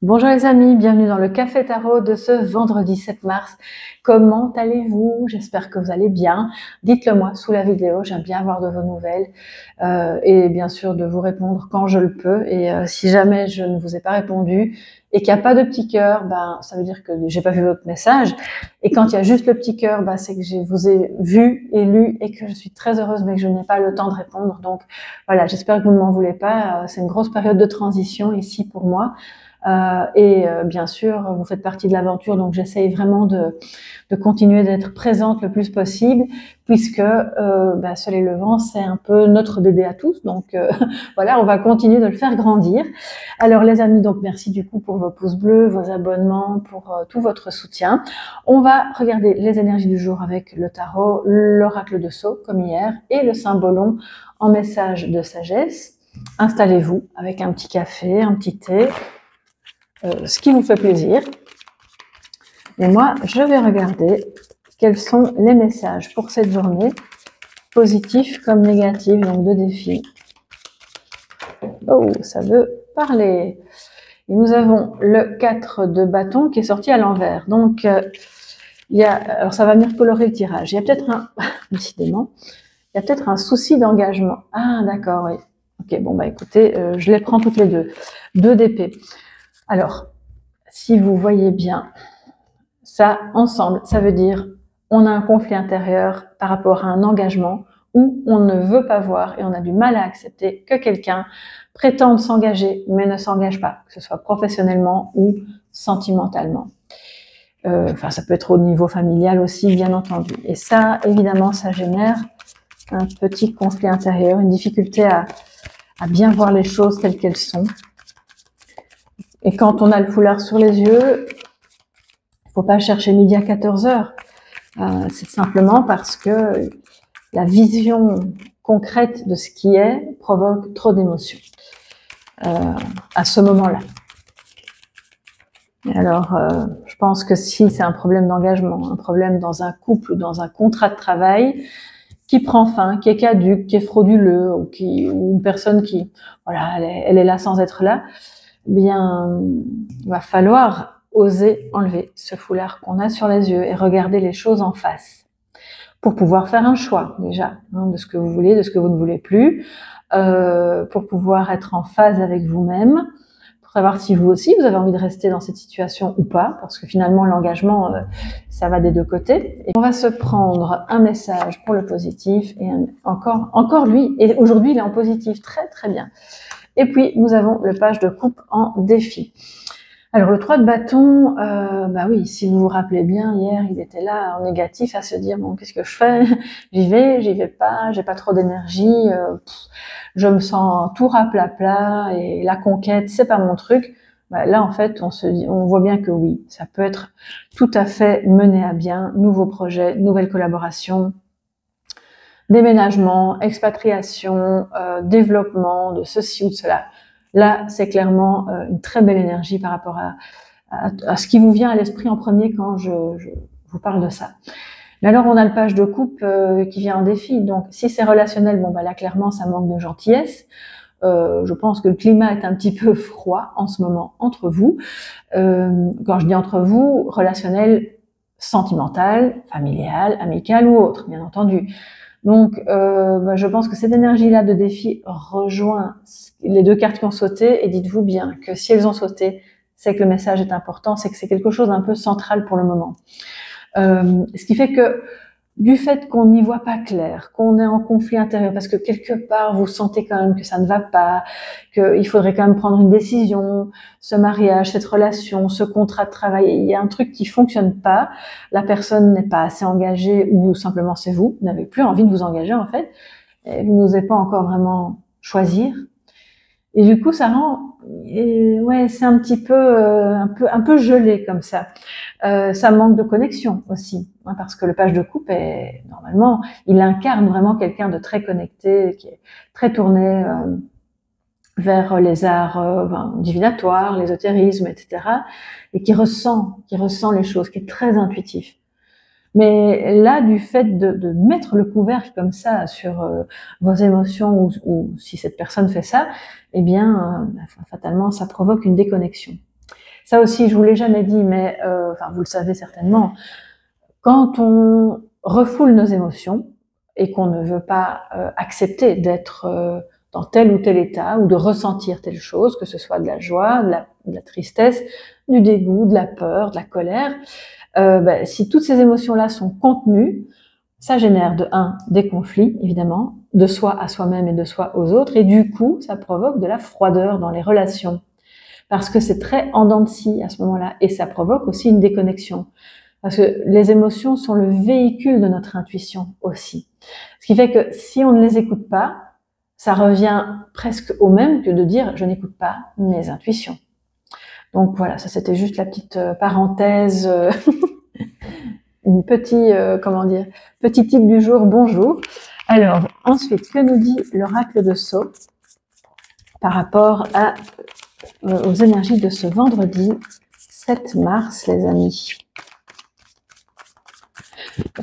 Bonjour les amis, bienvenue dans le Café Tarot de ce vendredi 7 mars. Comment allez-vous? J'espère que vous allez bien. Dites-le moi sous la vidéo, j'aime bien avoir de vos nouvelles et bien sûr de vous répondre quand je le peux. Et si jamais je ne vous ai pas répondu et qu'il n'y a pas de petit cœur, ben ça veut dire que j'ai pas vu votre message. Et quand il y a juste le petit cœur, ben, c'est que je vous ai vu et lu et que je suis très heureuse mais que je n'ai pas le temps de répondre. Donc voilà, j'espère que vous ne m'en voulez pas. C'est une grosse période de transition ici pour moi. Bien sûr, vous faites partie de l'aventure, donc j'essaye vraiment de continuer d'être présente le plus possible, puisque Soleil Levant, c'est un peu notre bébé à tous, donc voilà, on va continuer de le faire grandir. Alors les amis, donc merci du coup pour vos pouces bleus, vos abonnements, pour tout votre soutien. On va regarder les énergies du jour avec le tarot, l'oracle de Sceaux, comme hier, et le symbolon en message de sagesse. Installez-vous avec un petit café, un petit thé, ce qui vous fait plaisir. Et moi, je vais regarder quels sont les messages pour cette journée, positifs comme négatifs, donc deux défis. Oh, ça veut parler. Et nous avons le 4 de bâton qui est sorti à l'envers. Donc, alors ça va venir colorer le tirage. Il y a peut-être décidément, il y a peut-être un souci d'engagement. Ah, d'accord, oui. Ok, bon, bah écoutez, je les prends toutes les deux. 2 d'épée. Alors, si vous voyez bien, ça, ensemble, ça veut dire on a un conflit intérieur par rapport à un engagement où on ne veut pas voir et on a du mal à accepter que quelqu'un prétende s'engager mais ne s'engage pas, que ce soit professionnellement ou sentimentalement. Ça peut être au niveau familial aussi, bien entendu. Et ça, évidemment, ça génère un petit conflit intérieur, une difficulté à bien voir les choses telles qu'elles sont. Et quand on a le foulard sur les yeux, faut pas chercher midi à 14h. C'est simplement parce que la vision concrète de ce qui est provoque trop d'émotions à ce moment-là. Alors, je pense que si c'est un problème d'engagement, un problème dans un couple ou dans un contrat de travail qui prend fin, qui est caduque, qui est frauduleux, ou une personne qui, voilà, elle est là sans être là, bien, il va falloir oser enlever ce foulard qu'on a sur les yeux et regarder les choses en face pour pouvoir faire un choix déjà de ce que vous voulez, de ce que vous ne voulez plus, pour pouvoir être en phase avec vous-même, pour savoir si vous aussi vous avez envie de rester dans cette situation ou pas, parce que finalement l'engagement ça va des deux côtés. Et on va se prendre un message pour le positif et encore lui, et aujourd'hui il est en positif, très très bien. Et puis, nous avons le page de coupe en défi. Alors, le 3 de bâton, oui, si vous vous rappelez bien, hier, il était là en négatif à se dire, bon, qu'est-ce que je fais? J'y vais pas, j'ai pas trop d'énergie, je me sens tout raplat et la conquête, c'est pas mon truc. Là, en fait, on voit bien que oui, ça peut être tout à fait mené à bien, nouveaux projets, nouvelles collaborations, déménagement, expatriation, développement de ceci ou de cela. Là, c'est clairement une très belle énergie par rapport à ce qui vous vient à l'esprit en premier quand je vous parle de ça. Mais alors, on a le page de coupe qui vient en défi. Donc, si c'est relationnel, là, clairement, ça manque de gentillesse. Je pense que le climat est un petit peu froid en ce moment entre vous. Quand je dis entre vous, relationnel, sentimental, familial, amical ou autre, bien entendu. Donc, je pense que cette énergie-là de défi rejoint les deux cartes qui ont sauté, et dites-vous bien que si elles ont sauté, c'est que le message est important, c'est que c'est quelque chose d'un peu central pour le moment. Ce qui fait que du fait qu'on n'y voit pas clair, qu'on est en conflit intérieur, parce que quelque part vous sentez quand même que ça ne va pas, qu'il faudrait quand même prendre une décision, ce mariage, cette relation, ce contrat de travail, il y a un truc qui fonctionne pas, la personne n'est pas assez engagée ou simplement c'est vous n'avez plus envie de vous engager en fait, et vous n'osez pas encore vraiment choisir. Et du coup, ça rend, c'est un petit peu, un peu gelé comme ça. Ça manque de connexion aussi, parce que le page de coupe est normalement, il incarne vraiment quelqu'un de très connecté, qui est très tourné vers les arts divinatoires, l'ésotérisme, etc., et qui ressent les choses, qui est très intuitif. Mais là, du fait de mettre le couvercle comme ça sur vos émotions, ou si cette personne fait ça, fatalement, ça provoque une déconnexion. Ça aussi, je vous l'ai jamais dit, mais enfin, vous le savez certainement. Quand on refoule nos émotions et qu'on ne veut pas accepter d'être dans tel ou tel état ou de ressentir telle chose, que ce soit de la joie, de la tristesse, du dégoût, de la peur, de la colère, si toutes ces émotions-là sont contenues, ça génère de des conflits, évidemment, de soi à soi-même et de soi aux autres, et du coup, ça provoque de la froideur dans les relations, parce que c'est très en dents de scie à ce moment-là, et ça provoque aussi une déconnexion, parce que les émotions sont le véhicule de notre intuition aussi. Ce qui fait que si on ne les écoute pas, ça revient presque au même que de dire « je n'écoute pas mes intuitions ». Donc voilà, ça c'était juste la petite parenthèse, une petit titre du jour, bonjour. Alors, ensuite, que nous dit l'oracle de Sceaux par rapport aux énergies de ce vendredi 7 mars, les amis?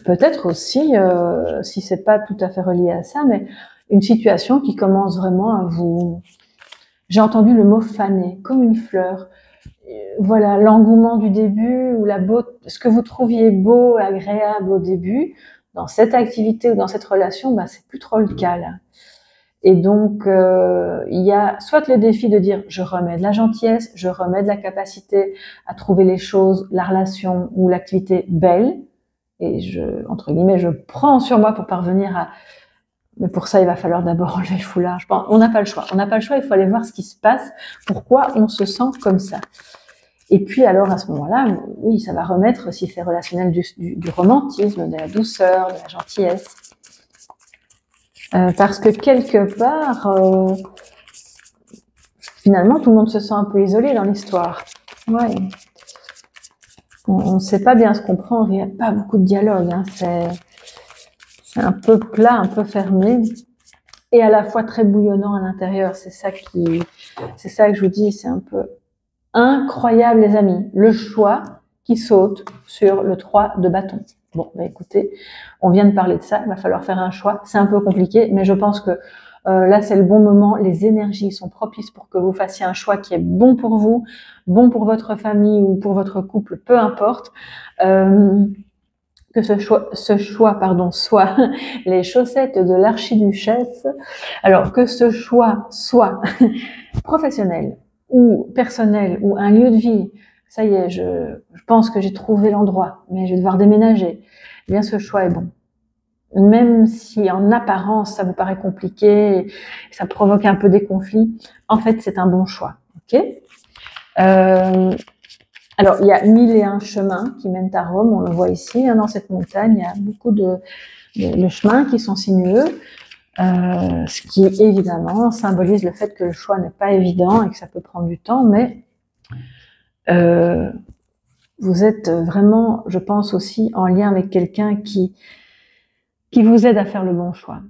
Peut-être aussi, si c'est pas tout à fait relié à ça, mais une situation qui commence vraiment à vous... J'ai entendu le mot faner, comme une fleur. Voilà, l'engouement du début ou ce que vous trouviez beau et agréable au début, dans cette activité ou dans cette relation, c'est plus trop le cas là. Et donc, il y a soit le défi de dire je remets de la gentillesse, je remets de la capacité à trouver les choses, la relation ou l'activité belle, et entre guillemets, je prends sur moi pour parvenir à... Mais pour ça, il va falloir d'abord enlever le foulard. Je pense, on n'a pas le choix. On n'a pas le choix, il faut aller voir ce qui se passe, pourquoi on se sent comme ça. Et puis alors, à ce moment-là, oui, ça va remettre, si c'est relationnel, du romantisme, de la douceur, de la gentillesse. Parce que quelque part, finalement, tout le monde se sent un peu isolé dans l'histoire. Ouais. On ne sait pas bien se comprendre, il n'y a pas beaucoup de dialogue. Hein. C'est un peu plat, un peu fermé, et à la fois très bouillonnant à l'intérieur. C'est ça que je vous dis, c'est un peu incroyable, les amis. Le choix qui saute sur le 3 de bâton. Bon, écoutez, on vient de parler de ça, il va falloir faire un choix. C'est un peu compliqué, mais je pense que là, c'est le bon moment. Les énergies sont propices pour que vous fassiez un choix qui est bon pour vous, bon pour votre famille ou pour votre couple, peu importe. Que ce choix, soit les chaussettes de l'archiduchesse. Alors, que ce choix soit professionnel ou personnel ou un lieu de vie, ça y est, je pense que j'ai trouvé l'endroit, mais je vais devoir déménager. Eh bien, ce choix est bon. Même si en apparence, ça vous paraît compliqué, ça provoque un peu des conflits, en fait, c'est un bon choix. Ok ? Alors, il y a 1001 chemins qui mènent à Rome, on le voit ici, dans cette montagne, il y a beaucoup de chemins qui sont sinueux, ce qui évidemment symbolise le fait que le choix n'est pas évident et que ça peut prendre du temps, mais vous êtes vraiment, je pense aussi, en lien avec quelqu'un qui vous aide à faire le bon choix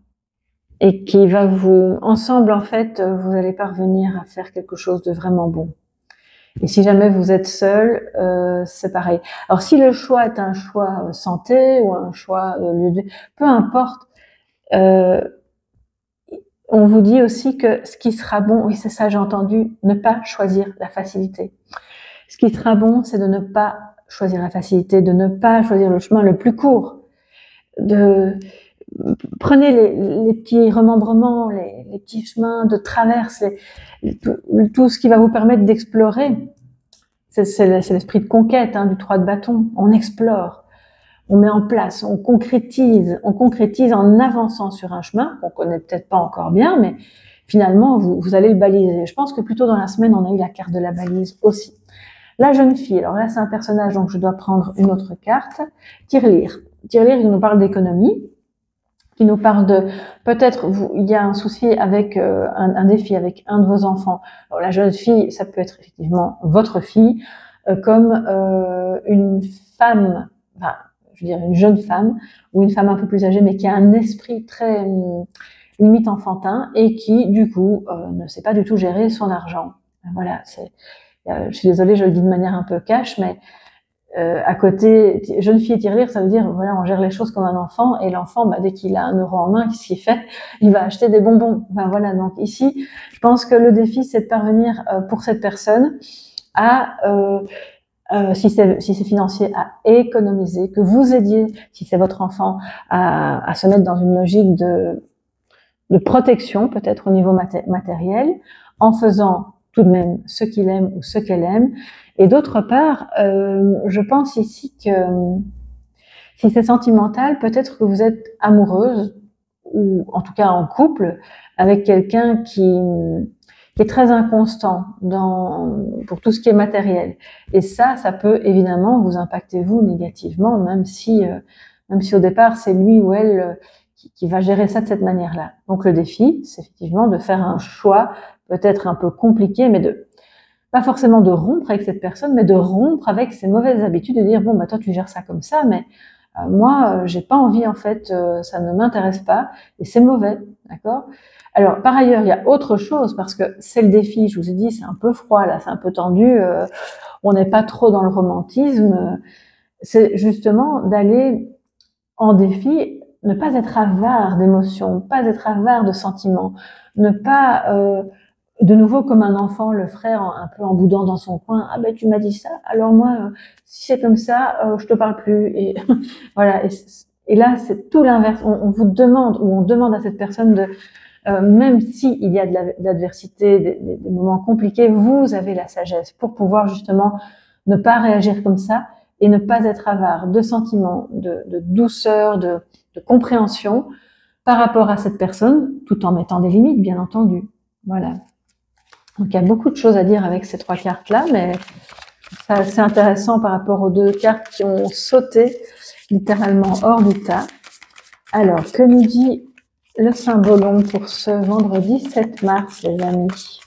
et qui va ensemble en fait, vous allez parvenir à faire quelque chose de vraiment bon. Et si jamais vous êtes seul, c'est pareil. Alors si le choix est un choix santé ou un choix lieu de vie, peu importe, on vous dit aussi que ce qui sera bon, oui c'est ça j'ai entendu, ne pas choisir la facilité. Ce qui sera bon, c'est de ne pas choisir la facilité, de ne pas choisir le chemin le plus court. Prenez les petits remembrements, les petits chemins de traverse, tout ce qui va vous permettre d'explorer. C'est l'esprit de conquête du 3 de bâton. On explore, on met en place, on concrétise en avançant sur un chemin qu'on connaît peut-être pas encore bien, mais finalement vous allez le baliser. Je pense que plutôt dans la semaine, on a eu la carte de la balise aussi. La jeune fille, alors là c'est un personnage, donc je dois prendre une autre carte. Tirelire, il nous parle d'économie, qui nous parle de peut-être il y a un souci avec un défi avec un de vos enfants. Alors la jeune fille, ça peut être effectivement votre fille, comme une femme, enfin je veux dire une jeune femme ou une femme un peu plus âgée, mais qui a un esprit très limite enfantin et qui du coup ne sait pas du tout gérer son argent. Voilà, je suis désolée, je le dis de manière un peu cash, mais à côté, jeune fille et tirelire, ça veut dire, voilà, on gère les choses comme un enfant, et l'enfant, dès qu'il a 1 euro en main, qu'est-ce qu'il fait? Il va acheter des bonbons. Enfin, voilà. Donc, ici, je pense que le défi, c'est de parvenir, pour cette personne, si c'est financier, à économiser, que vous aidiez, si c'est votre enfant, à se mettre dans une logique de protection, peut-être au niveau matériel, en faisant tout de même ce qu'il aime ou ce qu'elle aime. Et d'autre part, je pense ici que si c'est sentimental, peut-être que vous êtes amoureuse, ou en tout cas en couple, avec quelqu'un qui est très inconstant pour tout ce qui est matériel. Et ça peut évidemment vous impacter vous négativement, même si au départ c'est lui ou elle qui va gérer ça de cette manière-là. Donc le défi, c'est effectivement de faire un choix peut-être un peu compliqué, mais pas forcément de rompre avec cette personne, mais de rompre avec ses mauvaises habitudes, de dire bon bah toi tu gères ça comme ça, mais moi j'ai pas envie en fait, ça ne m'intéresse pas et c'est mauvais, d'accord? Alors par ailleurs il y a autre chose parce que c'est le défi, je vous ai dit c'est un peu froid là, c'est un peu tendu, on n'est pas trop dans le romantisme, c'est justement d'aller en défi, ne pas être avare d'émotions, pas être avare de sentiments, ne pas de nouveau comme un enfant le ferait un peu en boudant dans son coin. Ah ben tu m'as dit ça, alors moi si c'est comme ça, je te parle plus. Et voilà. Et là c'est tout l'inverse. On vous demande ou on demande à cette personne de même si il y a de l'adversité, des moments compliqués, vous avez la sagesse pour pouvoir justement ne pas réagir comme ça et ne pas être avare de sentiments, de douceur, de compréhension par rapport à cette personne, tout en mettant des limites, bien entendu. Voilà. Donc il y a beaucoup de choses à dire avec ces trois cartes-là, mais c'est intéressant par rapport aux deux cartes qui ont sauté littéralement hors du tas. Alors, que nous dit le symbolon pour ce vendredi 7 mars, les amis?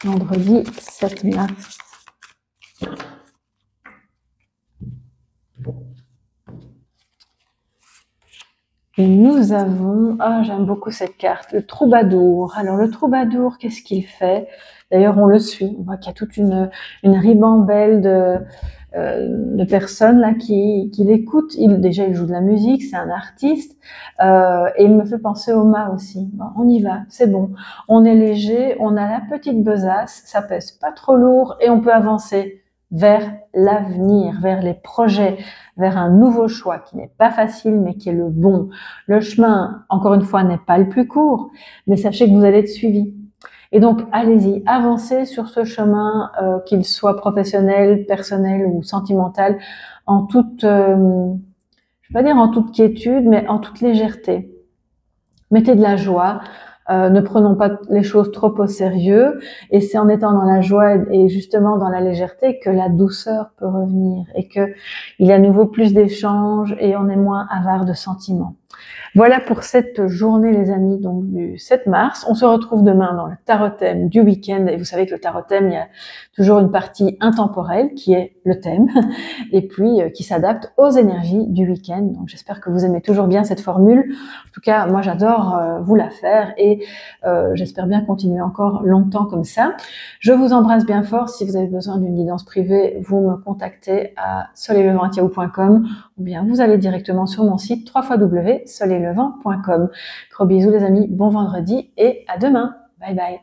Vendredi 7 mars. Et nous avons, j'aime beaucoup cette carte, le troubadour. Alors le troubadour, qu'est-ce qu'il fait? D'ailleurs, on le suit. On voit qu'il y a toute une ribambelle de personnes là qui l'écoutent. Déjà, il joue de la musique, c'est un artiste, et il me fait penser au mât aussi. Bon, on y va, c'est bon. On est léger, on a la petite besace, ça pèse pas trop lourd et on peut avancer vers l'avenir, vers les projets, vers un nouveau choix qui n'est pas facile mais qui est le bon. Le chemin, encore une fois, n'est pas le plus court, mais sachez que vous allez être suivi. Et donc, allez-y, avancez sur ce chemin, qu'il soit professionnel, personnel ou sentimental, en toute, je vais pas dire en toute quiétude, mais en toute légèreté. Mettez de la joie. Ne prenons pas les choses trop au sérieux, et c'est en étant dans la joie et justement dans la légèreté que la douceur peut revenir et que il y a à nouveau plus d'échanges et on est moins avare de sentiments. Voilà pour cette journée, les amis, donc du 7 mars. On se retrouve demain dans le tarot thème du week-end. Et vous savez que le tarot thème, il y a toujours une partie intemporelle qui est le thème et puis qui s'adapte aux énergies du week-end. Donc j'espère que vous aimez toujours bien cette formule. En tout cas, moi j'adore vous la faire et j'espère bien continuer encore longtemps comme ça. Je vous embrasse bien fort. Si vous avez besoin d'une guidance privée, vous me contactez à soleillevent@yahoo.com ou bien vous allez directement sur mon site www.soleillevent.com. Gros bisous les amis, bon vendredi et à demain. Bye bye.